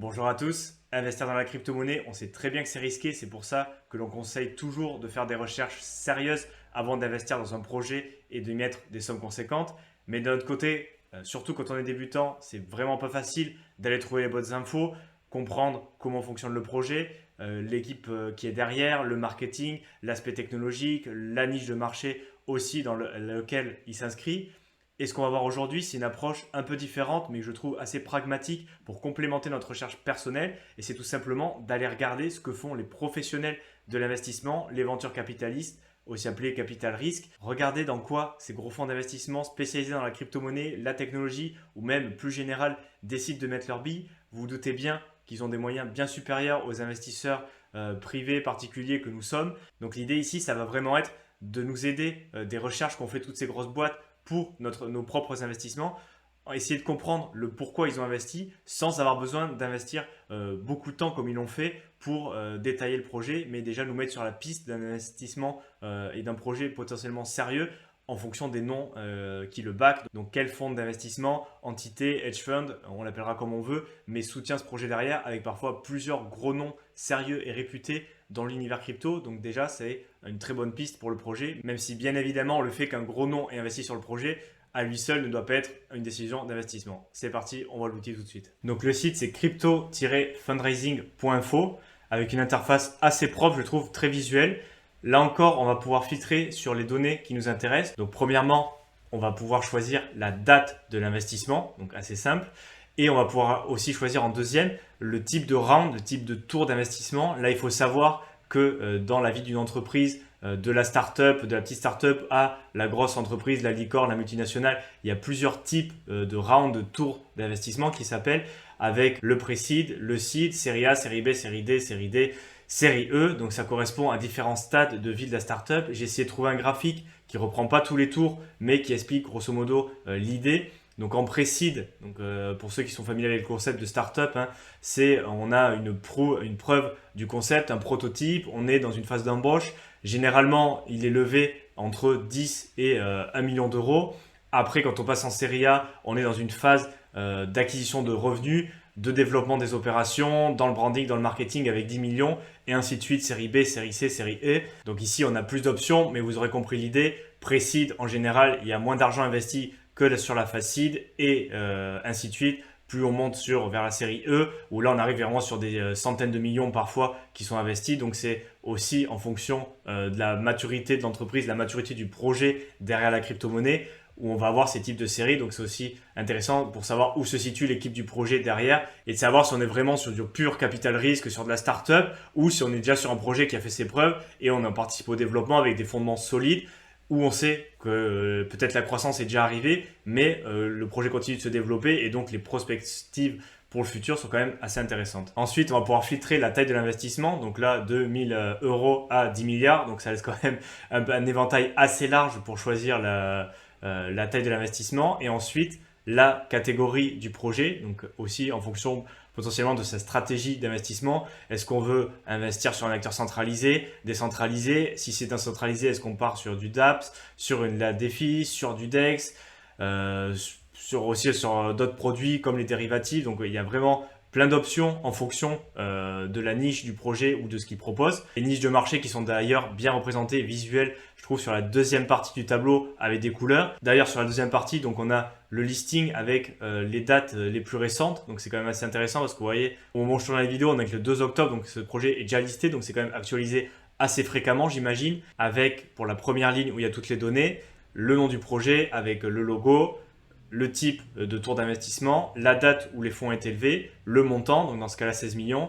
Bonjour à tous. Investir dans la crypto-monnaie, on sait très bien que c'est risqué, c'est pour ça que l'on conseille toujours de faire des recherches sérieuses avant d'investir dans un projet et de mettre des sommes conséquentes. Mais d'un autre côté, surtout quand on est débutant, c'est vraiment pas facile d'aller trouver les bonnes infos, comprendre comment fonctionne le projet, l'équipe qui est derrière, le marketing, l'aspect technologique, la niche de marché aussi dans lequel il s'inscrit. Et ce qu'on va voir aujourd'hui, c'est une approche un peu différente, mais que je trouve assez pragmatique pour complémenter notre recherche personnelle. Et c'est tout simplement d'aller regarder ce que font les professionnels de l'investissement, les ventures capitalistes, aussi appelés capital risque. Regardez dans quoi ces gros fonds d'investissement spécialisés dans la crypto-monnaie, la technologie ou même plus général décident de mettre leurs billes. Vous vous doutez bien qu'ils ont des moyens bien supérieurs aux investisseurs privés, particuliers que nous sommes. Donc l'idée ici, ça va vraiment être de nous aider des recherches qu'ont fait toutes ces grosses boîtes pour nos propres investissements, essayer de comprendre le pourquoi ils ont investi sans avoir besoin d'investir beaucoup de temps comme ils l'ont fait pour détailler le projet, mais déjà nous mettre sur la piste d'un investissement et d'un projet potentiellement sérieux en fonction des noms qui le backent. Donc quel fonds d'investissement, entité, hedge fund, on l'appellera comme on veut, mais soutient ce projet derrière avec parfois plusieurs gros noms sérieux et réputés dans l'univers crypto. Donc déjà, c'est une très bonne piste pour le projet, même si bien évidemment le fait qu'un gros nom ait investi sur le projet à lui seul ne doit pas être une décision d'investissement. C'est parti, on voit l'outil tout de suite. Donc le site c'est crypto-fundraising.info avec une interface assez propre, je trouve, très visuelle. Là encore, on va pouvoir filtrer sur les données qui nous intéressent. Donc premièrement, on va pouvoir choisir la date de l'investissement, donc assez simple. Et on va pouvoir aussi choisir en deuxième le type de round, le type de tour d'investissement. Là, il faut savoir que dans la vie d'une entreprise, de la start-up, de la petite start-up à la grosse entreprise, la licorne, la multinationale, il y a plusieurs types de rounds, de tours d'investissement qui s'appellent avec le pré-seed, le seed, série A, série B, série D, série E. Donc ça correspond à différents stades de vie de la start-up. J'ai essayé de trouver un graphique qui ne reprend pas tous les tours, mais qui explique grosso modo l'idée. Donc en pré-seed, pour ceux qui sont familiers avec le concept de startup, c'est on a une preuve du concept, un prototype, on est dans une phase d'embauche. Généralement, il est levé entre 10 et 1 million d'euros. Après, quand on passe en série A, on est dans une phase d'acquisition de revenus, de développement des opérations, dans le branding, dans le marketing avec 10 millions, et ainsi de suite, série B, série C, série E. Donc ici, on a plus d'options, mais vous aurez compris l'idée. Pré-seed, en général, il y a moins d'argent investi que sur la phase seed, et ainsi de suite. Plus on monte vers la série E, où là on arrive vraiment sur des centaines de millions parfois qui sont investis. Donc c'est aussi en fonction de la maturité de l'entreprise, la maturité du projet derrière la crypto-monnaie, où on va avoir ces types de séries. Donc c'est aussi intéressant pour savoir où se situe l'équipe du projet derrière et de savoir si on est vraiment sur du pur capital risque, sur de la start-up, ou si on est déjà sur un projet qui a fait ses preuves et on a participé au développement avec des fondements solides, où on sait que peut-être la croissance est déjà arrivée, mais le projet continue de se développer et donc les perspectives pour le futur sont quand même assez intéressantes. Ensuite, on va pouvoir filtrer la taille de l'investissement. Donc là, de 1000 euros à 10 milliards. Donc ça laisse quand même un éventail assez large pour choisir la taille de l'investissement. Et ensuite, la catégorie du projet. Donc aussi en fonction potentiellement de sa stratégie d'investissement. Est-ce qu'on veut investir sur un acteur centralisé, décentralisé? Si c'est décentralisé, est-ce qu'on part sur du DApps, sur la DeFi, sur du DEX, sur d'autres produits comme les dérivatifs? Donc il y a vraiment plein d'options en fonction de la niche du projet ou de ce qu'il propose. Les niches de marché qui sont d'ailleurs bien représentées, visuelles, je trouve, sur la deuxième partie du tableau avec des couleurs. D'ailleurs, sur la deuxième partie, donc on a le listing avec les dates les plus récentes. Donc c'est quand même assez intéressant parce que vous voyez, au moment où je tourne la vidéo, on est avec le 2 octobre, donc ce projet est déjà listé, donc c'est quand même actualisé assez fréquemment, j'imagine, avec pour la première ligne où il y a toutes les données, le nom du projet avec le logo, le type de tour d'investissement, la date où les fonds ont été levés, le montant, donc dans ce cas-là 16 millions.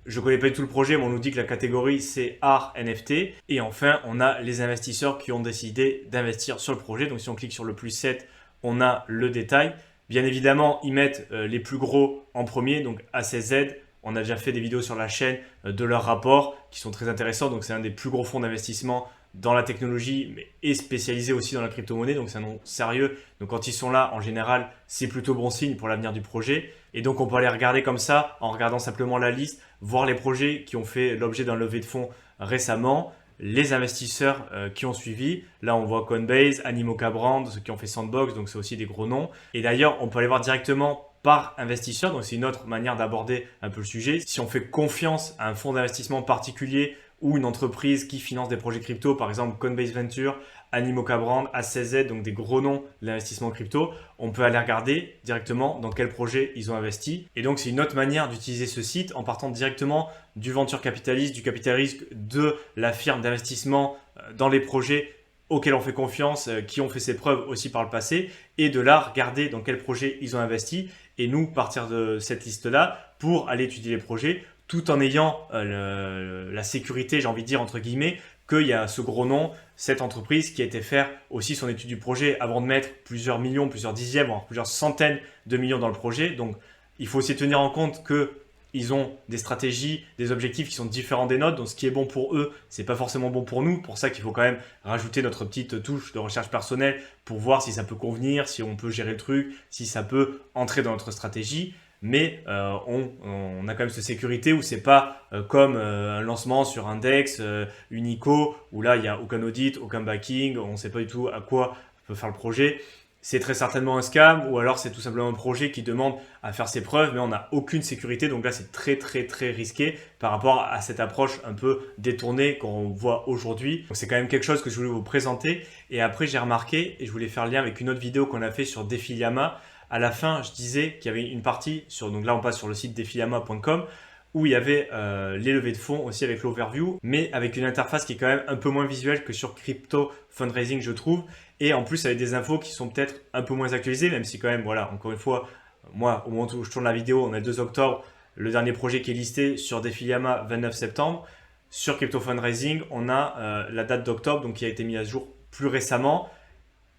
Je ne connais pas du tout le projet, mais on nous dit que la catégorie c'est art NFT. Et enfin, on a les investisseurs qui ont décidé d'investir sur le projet. Donc si on clique sur le plus 7, on a le détail. Bien évidemment, ils mettent les plus gros en premier, donc ACZ. On a déjà fait des vidéos sur la chaîne de leurs rapports qui sont très intéressants. Donc c'est un des plus gros fonds d'investissement dans la technologie, mais est spécialisé aussi dans la crypto-monnaie, donc c'est un nom sérieux. Donc quand ils sont là, en général, c'est plutôt bon signe pour l'avenir du projet. Et donc on peut aller regarder comme ça, en regardant simplement la liste, voir les projets qui ont fait l'objet d'un levée de fonds récemment, les investisseurs qui ont suivi. Là, on voit Coinbase, Animoca Brand, ceux qui ont fait Sandbox, donc c'est aussi des gros noms. Et d'ailleurs, on peut aller voir directement par investisseur. Donc c'est une autre manière d'aborder un peu le sujet. Si on fait confiance à un fonds d'investissement particulier ou une entreprise qui finance des projets crypto, par exemple Coinbase Venture, Animoca Brand, A16Z, donc des gros noms de l'investissement crypto, on peut aller regarder directement dans quel projet ils ont investi. Et donc c'est une autre manière d'utiliser ce site en partant directement du venture capitaliste, du capital risque de la firme d'investissement dans les projets auxquels on fait confiance, qui ont fait ses preuves aussi par le passé, et de là regarder dans quel projet ils ont investi, et nous partir de cette liste-là pour aller étudier les projets, tout en ayant la sécurité, j'ai envie de dire entre guillemets, qu'il y a ce gros nom, cette entreprise qui a été faire aussi son étude du projet avant de mettre plusieurs millions, plusieurs dixièmes, voire plusieurs centaines de millions dans le projet. Donc il faut aussi tenir en compte que ils ont des stratégies, des objectifs qui sont différents des nôtres. Donc ce qui est bon pour eux, c'est pas forcément bon pour nous. Pour ça qu'il faut quand même rajouter notre petite touche de recherche personnelle pour voir si ça peut convenir, si on peut gérer le truc, si ça peut entrer dans notre stratégie. Mais on a quand même cette sécurité où c'est pas comme un lancement sur Index, Unico, où là il n'y a aucun audit, aucun backing, on ne sait pas du tout à quoi peut faire le projet. C'est très certainement un scam, ou alors c'est tout simplement un projet qui demande à faire ses preuves, mais on n'a aucune sécurité. Donc là, c'est très très très risqué par rapport à cette approche un peu détournée qu'on voit aujourd'hui. Donc c'est quand même quelque chose que je voulais vous présenter. Et après, j'ai remarqué, et je voulais faire le lien avec une autre vidéo qu'on a fait sur Defiliama. À la fin, je disais qu'il y avait une partie sur, donc là on passe sur le site defiliama.com, où il y avait les levées de fonds aussi avec l'overview, mais avec une interface qui est quand même un peu moins visuelle que sur Crypto Fundraising, je trouve. Et en plus, avec des infos qui sont peut-être un peu moins actualisées, même si quand même, voilà, encore une fois, moi, au moment où je tourne la vidéo, on est le 2 octobre, le dernier projet qui est listé sur Defiliama, 29 septembre. Sur Crypto Fundraising, on a la date d'octobre, donc qui a été mise à jour plus récemment.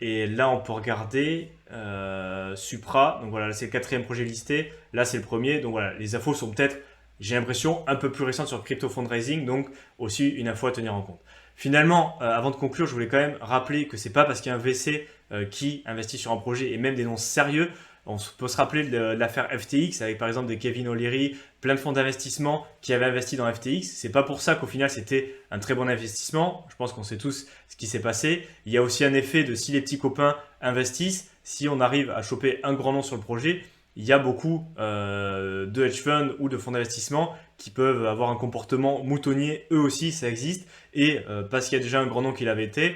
Et là, on peut regarder Supra. Donc voilà, là, c'est le 4e projet listé. Là, c'est le premier. Donc voilà, les infos sont peut-être, j'ai l'impression, un peu plus récentes sur Crypto Fundraising. Donc aussi une info à tenir en compte. Finalement, avant de conclure, je voulais quand même rappeler que c'est pas parce qu'il y a un VC qui investit sur un projet et même des noms sérieux. On peut se rappeler de l'affaire FTX avec par exemple des Kevin O'Leary, plein de fonds d'investissement qui avaient investi dans FTX. C'est pas pour ça qu'au final c'était un très bon investissement. Je pense qu'on sait tous ce qui s'est passé. Il y a aussi un effet de si les petits copains investissent, si on arrive à choper un grand nom sur le projet, il y a beaucoup de hedge funds ou de fonds d'investissement qui peuvent avoir un comportement moutonnier. Eux aussi, ça existe. Et parce qu'il y a déjà un grand nom qui l'avait été,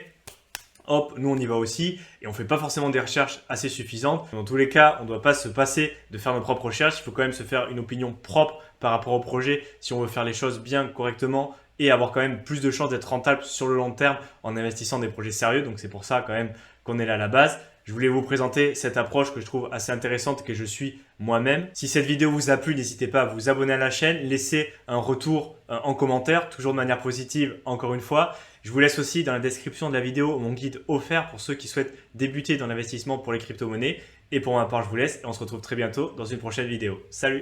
hop, nous on y va aussi et on ne fait pas forcément des recherches assez suffisantes. Dans tous les cas, on ne doit pas se passer de faire nos propres recherches. Il faut quand même se faire une opinion propre par rapport au projet si on veut faire les choses bien, correctement et avoir quand même plus de chances d'être rentable sur le long terme en investissant dans des projets sérieux. Donc c'est pour ça quand même qu'on est là à la base. Je voulais vous présenter cette approche que je trouve assez intéressante et que je suis moi-même. Si cette vidéo vous a plu, n'hésitez pas à vous abonner à la chaîne, laisser un retour en commentaire, toujours de manière positive encore une fois. Je vous laisse aussi dans la description de la vidéo mon guide offert pour ceux qui souhaitent débuter dans l'investissement pour les crypto-monnaies. Et pour ma part, je vous laisse et on se retrouve très bientôt dans une prochaine vidéo. Salut!